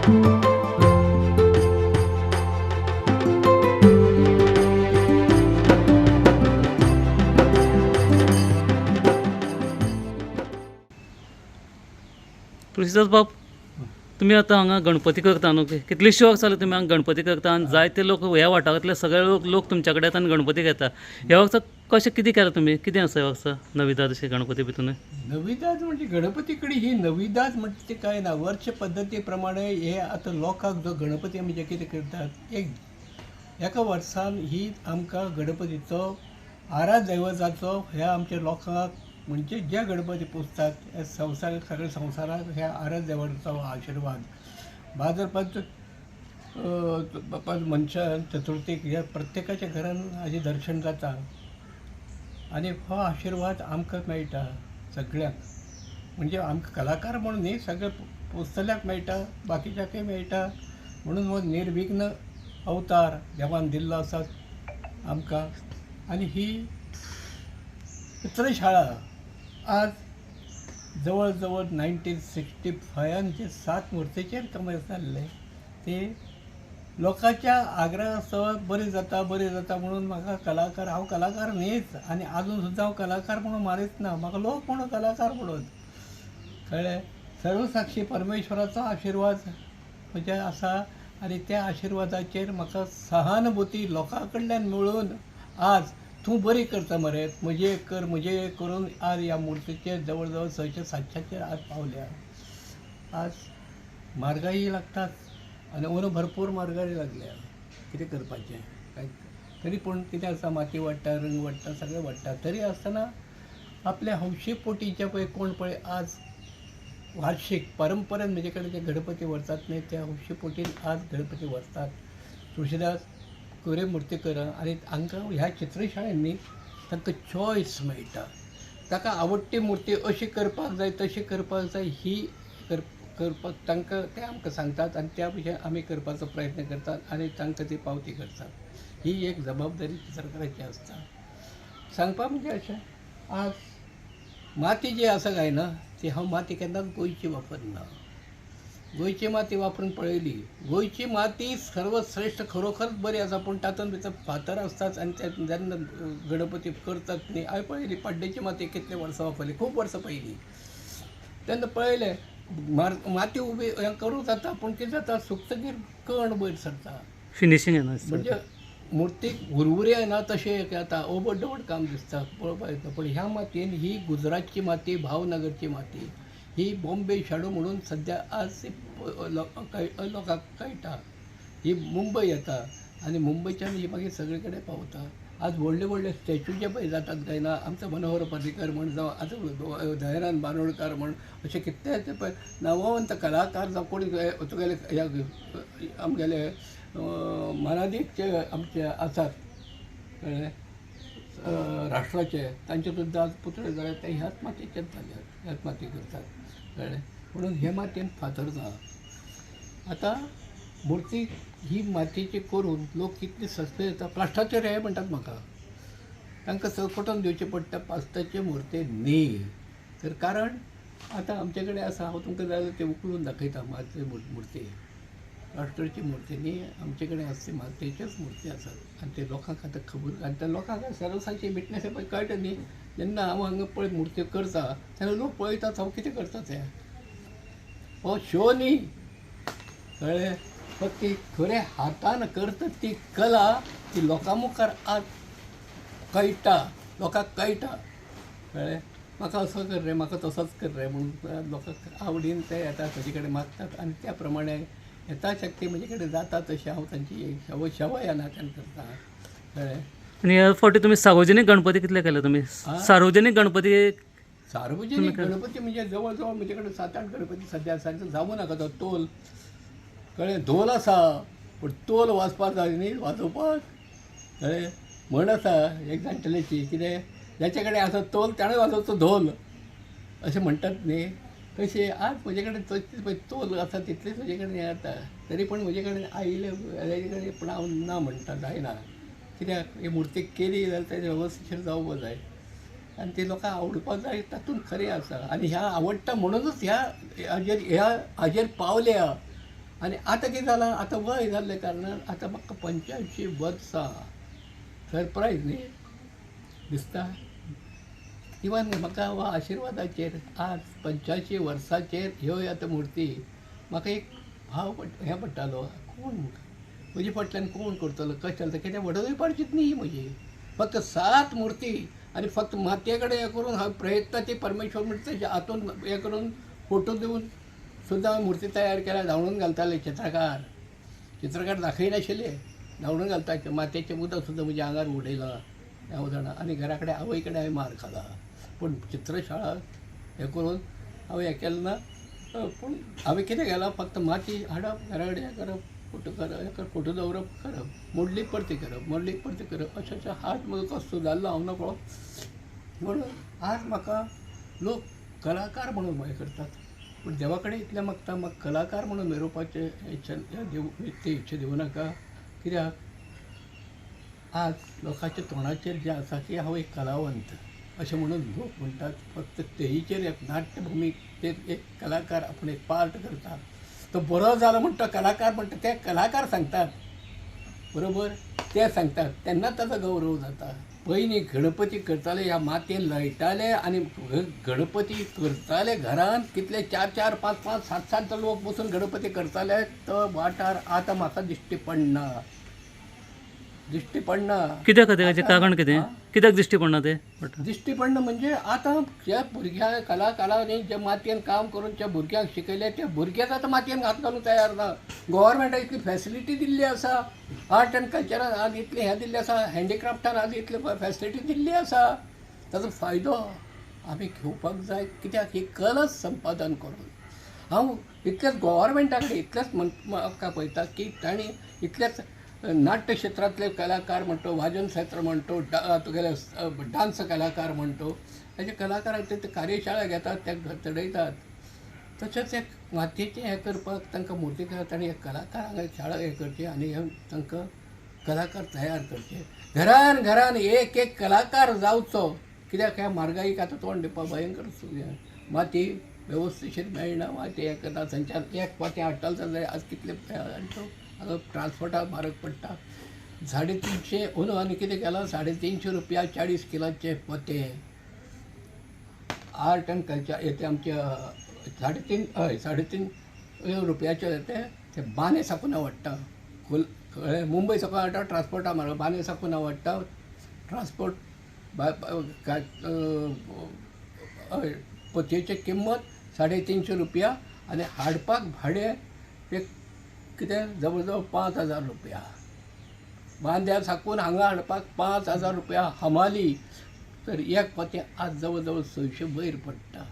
तुळशीदास बाब, तुम्ही आता हांगा गणपती करता न्हू, कितलीशी वर्सां जाली तुम्ही हांगा गणपती करता आनी जायते लोक ह्या वाठारांतले सगळे लोक तुमच्या कडेन येता आनी गणपती घेता. ह्या वर्सा कशें कितें केलां तुमी, कितें आसा ह्या वर्सा नविदाद अशें गणपती भितून? नविदाद म्हणजे गणपती कडेन ही नविदाद म्हणटा ते कांय ना. वर्ष पद्दती प्रमाणे हे आतां लोकांक जो गणपती आमी जे कितें करतात, एका वर्सान ही आमकां गणपतीचो आराध दैवताचो ह्या आमच्या लोकांक म्हणजे जे गणपती पुजतात हे संवसाराक सगळ्या संवसाराक ह्या आराध दैवताचो आशिर्वाद भाद्रपद मनशान चतुर्थीक ह्या प्रत्येकाच्या घरान हाजें दर्शन जाता आनी हो आशिर्वाद आमकां मेळटा सगळ्यांक. म्हणजे आमकां कलाकार म्हणून न्ही, सगळे पुजतल्याक मेळटा, बाकीच्याकय मेळटा. म्हणून हो निर्विघ्न अवतार देवान दिल्लो आसा आमकां. आनी ही चित्रशाळा आज जवळ जवळ 1965 जे 7 मूर्तीचेर काम जाल्ले ते लोकांच्या आग्रहासर बरें जाता म्हणून म्हाका कलाकार, हांव कलाकार न्हीच आनी आजून सुद्दां हांव कलाकार म्हणून मारीत ना, म्हाका लोक म्हणून कलाकार म्हणून कळ्ळें. सर्वसाक्षी परमेश्वराचो आशिर्वाद म्हजे आसा आनी त्या आशिर्वादाचेर म्हाका सहानुभूती लोकां कडल्यान मेळून आज तूं बरी करता मरे, म्हजे एक करून आज ह्या मूर्तीचे जवळ जवळ 600-700 आज पावल्या. आज म्हारगाई लागतात आनी अंदू भरपूर म्हारगाई लागल्या. कितें करपाचें कांय. तरी पूण कितें आसा, माती वाडटा, रंग वाडटा, सगळें वाडटा. तरी आसतना आपल्या हौशी पोटीचे पळय कोण पळय आज वार्षिक परंपरेन म्हजे कडेन जे गणपती व्हरतात न्ही, त्या हौशी पोटीन आज गणपती व्हरतात. तुळशीदास कोरे मूर्तीकर आनी हांकां ह्या चित्रशाळेन न्ही तांकां चॉयस मेळटा. ताका आवडटी मूर्ती अशी करपाक जाय, तशी करपाक जाय, ही करपाक तांकां ते आमकां सांगतात आनी त्या भशेन आमी करपाचो प्रयत्न करतात आनी तांकां ती पावती करतात. ही एक जबाबदारी चित्रकाराची आसता. सांगपा म्हणजे अशें, आज माती जी आसा काय ना, ती हांव माती केन्नाच गोंयची वापरना. गोंयची माती वापरून पळयली. गोंयची माती सर्वश्रेश्ठ खरोखरच बरी आसा, पूण तातूंत भितर फातर आसतात आनी ते जेन्ना गणपती करतात न्ही, हांवें पळयली पाड्डेची माती कितले वर्सां वापरली, खूब वर्सां पयलीं. तेन्ना पळयलें माती उबी हें करूं जाता, पूण कितें जाता, सुकतकीर कण वयर सरता, फिनिशींग येना. म्हणजे मुर्तीक उरउरी येना तशें जाता, ओबड दोबड काम दिसता पळोवपाक येता. पूण ह्या मातयेन ही गुजरातची माती, भावनगरची माती, ही बॉम्बे शाडू म्हणून सद्या आज लोकांक कळटा. ही मुंबय येता आनी मुंबयच्यान ही मागीर सगळे कडेन पावता. आज व्हडले व्हडले स्टॅच्यू जे पळय जातात काय ना, आमचो मनोहर पर्रीकर म्हण जावं आतां दयानंद बांदोडकार म्हण अशे कितले पळय नामवंत कलाकार जावं कोणी तुगेले आमगेले मनादीक जे आमचे आसात कळ्ळें राष्ट्राचे, तांचे सुद्दां आज पुतळे जाले ते ह्याच मातयेचेर जाल्यात, ह्याच माती करतात कळ्ळें. म्हणून हे मातयेन फातर ना. आतां मुर्ती ही मातयेची करून लोक कितले सस्ते येता, प्लास्टाचेर हे म्हणटात म्हाका, तांकां चौकटोन दिवचे पडटा, पास्ताचे मुर्ते न्ही. तर कारण आतां आमचे कडेन आसा, हांव तुमकां जाय ते उखलून दाखयता. मातये मूर्ती प्लास्टरची मूर्ती न्ही, आमचे कडेन आसता मातयेच्योच मूर्ती आसात आनी ते लोकांक आतां खबर. आनी त्या लोकांक सर्वसाची बिटनेस पळय कळटा न्ही. जेन्ना हांव हांगा पळय मूर्ती करता तेन्ना लोक पळयतात हांव कितें करता तें. हो शो न्ही कळ्ळें, पण ती खरें हातान करता ती कला ती लोकां मुखार आज कळटा, लोकांक कळटा कळ्ळें. म्हाका असो कर रे, म्हाका तसोच कर रे म्हणून लोकांक आवडीन ते येतात, ताजे कडेन मागतात आनी त्या प्रमाणे यथाशक्ती म्हजे कडेन जाता तशें हांव तांची शवय अनाटन करता कळ्ळें. आनी ह्या फावटी तुमी सार्वजनीक गणपती कितले केले तुमी? सार्वजनीक गणपती गणपती म्हणजे जवळ जवळ म्हजे कडेन 7-8 गणपती सद्या आसा. जावं नाका तो तोल कळ्ळें. धोल आसा पूण तोल वाजपाक जाय न्ही, वाजोवपाक कळ्ळें. म्हण आसा एक जाणटेल्याची, कितें जाचे कडेन आसा तोल ताणें वाजोवचो धोल अशें म्हणटात न्ही. तशें आज म्हजे कडेन तोल आसा तितलेच म्हजे कडेन येता. तरी पूण म्हजे कडेन आयिल्ले हेजे कडेन पूण हांव ना म्हणटा, जायना. कित्याक ही मूर्ती केली जाल्यार तेजें वेवस्थीत जावपाक जाय आनी ती लोकांक आवडपाक जाय, तातूंत खरें आसा. आनी ह्या आवडटा म्हणूनच ह्या हाजेर पावल्या आनी आतां कितें जालां, आतां वय जाल्ले कारणान आतां म्हाका 85 वर्सां सरप्रायज न्ही दिसता. इवन म्हाका हो आशिर्वादाचेर आज 85 वर्सांचेर ह्यो आतां मुर्ती म्हाका एक भाव हें पडटालो, कोण म्हजे फाटल्यान कोण करतलो, कशें चलता, कितें वडोवय पाडचीच न्ही ही म्हजी. फक्त 7 मुर्ती आनी फक्त मातये कडेन हें करून हांव प्रयत्न ती परमेश्वर म्हणटा तेच्या हातून हें करून फोटो दिवन सुद्दां हांवें मुर्ती तयार केल्या. धांवडून घालताले चित्रकार दाखयनाशिल्ले, धांवडून घालता. मातयेचें उदक सुद्दां म्हज्या आंगार उडयलां ह्या जाणां. आनी घरा कडेन आवय कडेन हांवें मार खाला, पूण चित्रशाळा हें करून हांवें हें केलें ना. पूण हांवें कितें केलां, फक्त माती हाडप, घरा कडेन हें करप, फोटो करप, फोटो दवरप, करप, मोडली परती करप, अशें हात म्हजो कसो जाल्लो हांव नकळो. म्हणून आज म्हाका लोक कलाकार म्हणून हें करतात, पूण देवा कडेन इतलें मागता, म्हाका कलाकार म्हणून मेळोवपाचें ती इच्छा दिवं नाका. कित्याक आज लोकांच्या तोंडाचेर जें आसा की हांव एक कलावंत अशें म्हणून लोक म्हणटात. फक्त स्टेजीचेर एक नाट्यभुमीक ते एक कलाकार आपण एक पार्ट करता, तो बरो जालो म्हणटा कलाकार म्हणटा, ते कलाकार सांगतात बरोबर, ते सांगतात तेन्ना ताचो गौरव जाता. पयलीं गणपती करताले ह्या मातयेन लयताले आनी गणपती करताले घरान, कितले 4-4, 5-5, 7-7 लोक बसून गणपती करताले. तो वाठार आतां म्हाका दिश्टी पडना. कित्याक खातीर कारण कित्याक दिश्टी पडना ते दिश्टी पडना म्हणजे आतां ज्या भुरग्या कलाकारांनी जे मातयेन काम करून त्या भुरग्यांक शिकयले, ते भुरगेच आतां मातयेन हात घालूंक तयार ना. गव्हर्मेंटान इतली फॅसिलिटी दिल्ली आसा, आर्ट एंड कल्चरान आज इतलें हें दिल्लें आसा, हँडिक्राफ्टान आज इतली फॅसिलिटी दिल्ली आसा. ताचो फायदो आमी घेवपाक जाय. कित्याक ही कलाच संपादन करून हांव इतलेंच गव्हर्मेंटा कडेन इतलेंच म्हाका पळयता की तांणी इतलेच नाट्य क्षेत्रांतले कलाकार म्हणटो, वाजन क्षेत्र म्हणटो, तुगेले डान्स कलाकार म्हणटो, ताचे कलाकारांचे ते कार्यशाळा घेतात, ते चडयतात. तशेंच एक मातयेचें हें करपाक तांकां मुर्ती करतात आनी एक कलाकार हांगा शाळा हें करची आनी तांकां कलाकार तयार करचे. घरान घरान एक एक कलाकार जावचो. कित्याक ह्या म्हारगायेक आतां तोंड दिवपाक भयंकर माती वेवस्थितशीर मेळना. माती हें करता थंयच्यान एक पाटी हाडटालो जाल्यार आज कितले हांगा ट्रान्सपोर्टाक म्हारग पडटा. 350 अंदू आनी कितें केलां, 350 रुपया 40 किलोचे पोते. आर्ट एंड कल्चर येते आमचे 3.5 रुपयाचे ते बाने साकून आवडटा. मुंबय साकून आवडटा, ट्रान्सपोर्टा म्हारग. बाने साकून आवडटा, ट्रान्सपोर्ट पोतयेची किंमत 350 रुपया आनी हाडपाक भाडें एक कितें जवळ जवळ 5,000 रुपया. बांद्या साकून हांगा हाडपाक 5,000 रुपया हमाली. तर एक पोतें आज जवळ जवळ 600 वयर पडटा.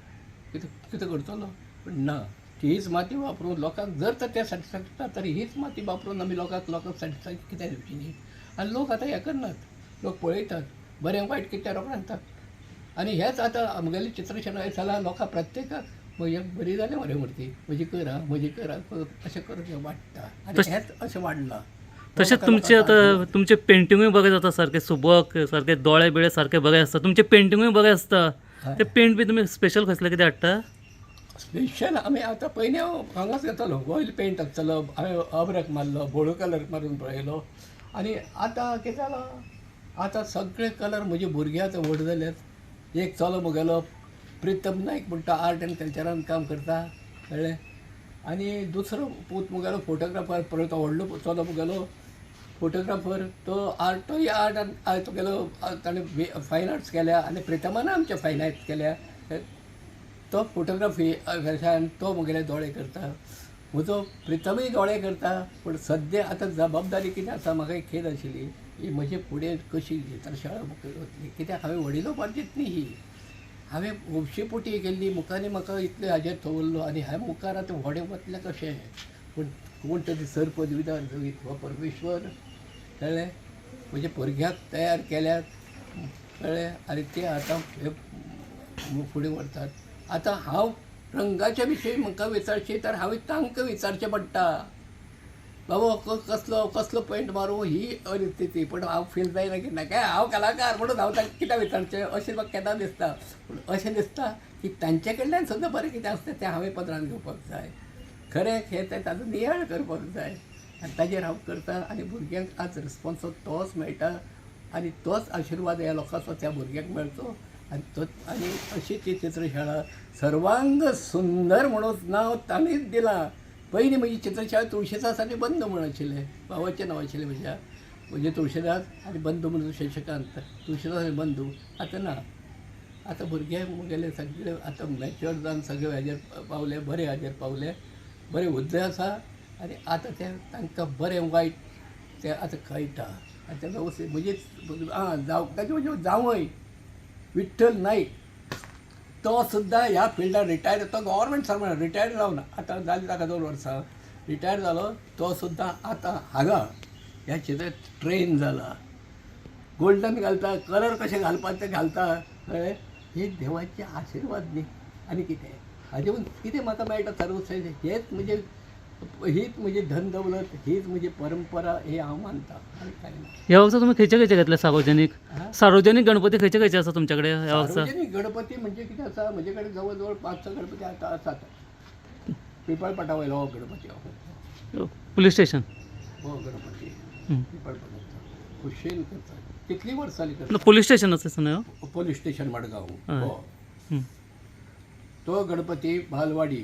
कितें करतलो? पण ना, हीच माती वापरून लोकांक जर तर ते सॅटिस्फॅक्शन दिता तरी हीच माती वापरून आमी लोकांक सॅटिस्फॅक्शन कित्याक दिवची न्ही. आनी लोक आतां हें करनात, लोक पळयतात बरें वायट कितें रोखडें सांगतात. आनी हेंच आतां आमगेलें चित्रशाळा जाल्यार लोकां प्रत्येकाक म्हजी बरी जाली मरे मुर्ती, म्हजी कर अशें करून वाडटा. आनी हेंच अशें वाडलां. तशेंच तुमचे आतां तुमचे पेंटिंगूय बरें जाता, सारके सुबक, सारके दोळे बिळे सारके बरे आसता. तुमचे पेंटिंगूय बरें आसता. ते पेंट बी तुमी स्पेशल कसले कितें हाडटा? स्पेशल आमी आतां पयलीं हांव हांगाच घेतालो, ऑयल पेंट आसतालो, हांवें अब्रक मारलो, बोडो कलर मारून पळयलो. आनी आतां कितें जालां, आतां सगळे कलर म्हजे भुरगे आतां व्हड जाल्यात. एक चलो म्हगेलो प्रितम नायक म्हणटा, आर्ट एंड कल्चरान काम करता, कळ्ळें. आनी दुसरो पूत म्हगेलो फोटोग्राफर, परत व्हडलो चलो म्हगेलो फोटोग्राफर, तो आर्ट तुगेलो ताणें फायन आर्ट्स केल्या आनी प्रितमान आमचे फायन आर्ट्स केल्या. तो फोटोग्राफी तो म्हगेले दोळे करता. म्हजो प्रितमूय दोळे करता. पूण सद्या आतां जबाबदारी कितें आसा, म्हाका एक खेद आशिल्ली ही म्हजे फुडें कशी चित्रशाळा वतली. कित्याक हांवें वडिलो पाडचीत न्ही ही. हांवें खुबशी पोटी केल्ली, मुखारनी म्हाका इतलें हाजेर दवरलो आनी हांवें मुखार आतां व्हडें वतलें कशें. पूण कोण तरी सर पदवीदार जोईत हो परमेश्वर, कळ्ळें. म्हज्या भुरग्याक तयार केल्यात, कळ्ळें. आनी ते आतां फुडें व्हरतात. आतां हांव रंगाच्या विशयी म्हाका विचारशी तर हांवें तांकां विचारचें पडटा, बाबा कसलो पेंट मारूं, ही परिस्थिती. पूण हांव फील जायना की नाका हांव कलाकार म्हणून हांव तांकां कित्याक विचारचें अशें म्हाका केन्ना दिसता. पूण अशें दिसता की तांचे कडल्यान सुद्दां बरें कितें आसता तें हांवें पदरान घेवपाक जाय. खरें हें ताजो नियाळ करपाक जाय आनी ताजेर हांव करता आनी भुरग्यांक आज रिस्पॉन्स तोच मेळटा आनी तोच आशिर्वाद ह्या लोकांचो त्या भुरग्यांक मेळचो आनी अशी ती चित्रशाळा सर्वांग सुंदर म्हणून नांव ताणीच दिलां. पयलीं म्हजी चित्रशाळा तुळशीदास आनी बंधू म्हण आशिल्लें, भावाचें नांव आशिल्लें म्हणजे तुळशीदास आनी बंधू म्हणून शशिकांत, तुळशीदास आनी बंधू. आतां ना, आतां भुरगे मुगेले सगळे आतां मॅच्युअर जावन सगळे हाजेर पावले, बरे हाजेर पावले, बरे हुद्दे आसा आनी आतां ते तांकां बरें वायट तें आतां कळटा. आनी तें वेवस्थीत म्हणजेच ताजे म्हणजे जावंय विठ्ठल नाईक तो सुद्दां ह्या फिल्डार रिटायर, तो गव्हर्मेंट सर्वंट रिटायर जावना, आतां जाली ताका 2 वर्सां रिटायर जालो. तो सुद्दां आतां हांगा ह्या चित्र ट्रेन जाला, गोल्डन घालता, कलर कशे घालपाक ते घालता. कळ्ळें? हे देवाचे आशिर्वाद न्ही आनी कितें हाजें कितें म्हाका मेळटा सर्वश्रेय हीच म्हजी धन दौलत, हीच म्हजी परंपरा, हे हांव मानता आनी कांय ना. ह्या वर्सा तुमी खंयचे घेतले सार्वजनीक गणपती खंयचे आसा तुमच्या कडेन ह्या वर्सा? सार्वजनीक गणपती म्हणजे कितें आसा, म्हजे कडेन जवळ जवळ 5-6 गणपती आतां आसात. पिंपळपटा वयलो हो गणपती, पुलीस स्टेशन हो गणपती पिंपळपटाचो खुशेन करता. कितली वर्सां जाली करता. पुलीस स्टेशन आसा न्हय? Police station Madgaon. हय. हो, तो गणपती बालवाडी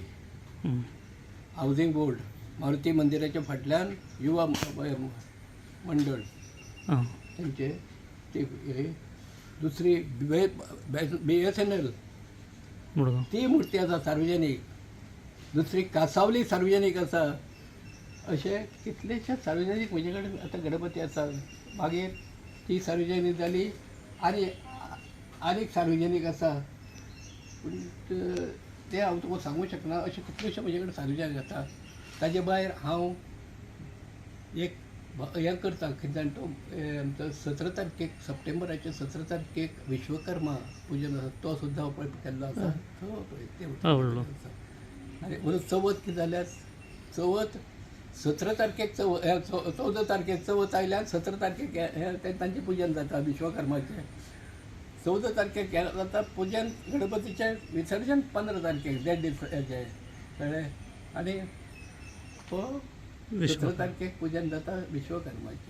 हावजिंग बोर्ड मारुती मंदिराच्या फाटल्यान युवा मंडळ त्यांचे ते दुसरी BSNL मडगांव ती मूर्ती आसा सार्वजनीक, दुसरी कासावली सार्वजनीक आसा. अशे कितलेशे सार्वजनीक म्हजे कडेन आतां गणपती आसा. मागीर ती सार्वजनीक जाली आनी सार्वजनीक आसा, पूण ते हांव तुका सांगूंक शकना. अशे कितलेशे म्हजे कडेन सार्वजनीक जाता. ताजे भायर हांव एक हें करता, कितें तो आमचो 17 तारखेक सप्टेंबराचे 17 तारखेक विश्वकर्मा पुजन आसा, तो सुद्दां पळय केल्लो आसा. आनी म्हणून चवथ कितें जाल्यार चवथ 17 तारखेक 14 तारखेक चवथ आयल्यार 17 तारखेक हें तांचें पुजन जाता विश्वकर्माचें. 14 तारखेक हें जाता पुजन गणपतीचें, विसर्जन 15 तारखेक देड दीस हेजें. कळ्ळें? आनी 17 तारखेक पुजन जाता विश्वकर्माचें.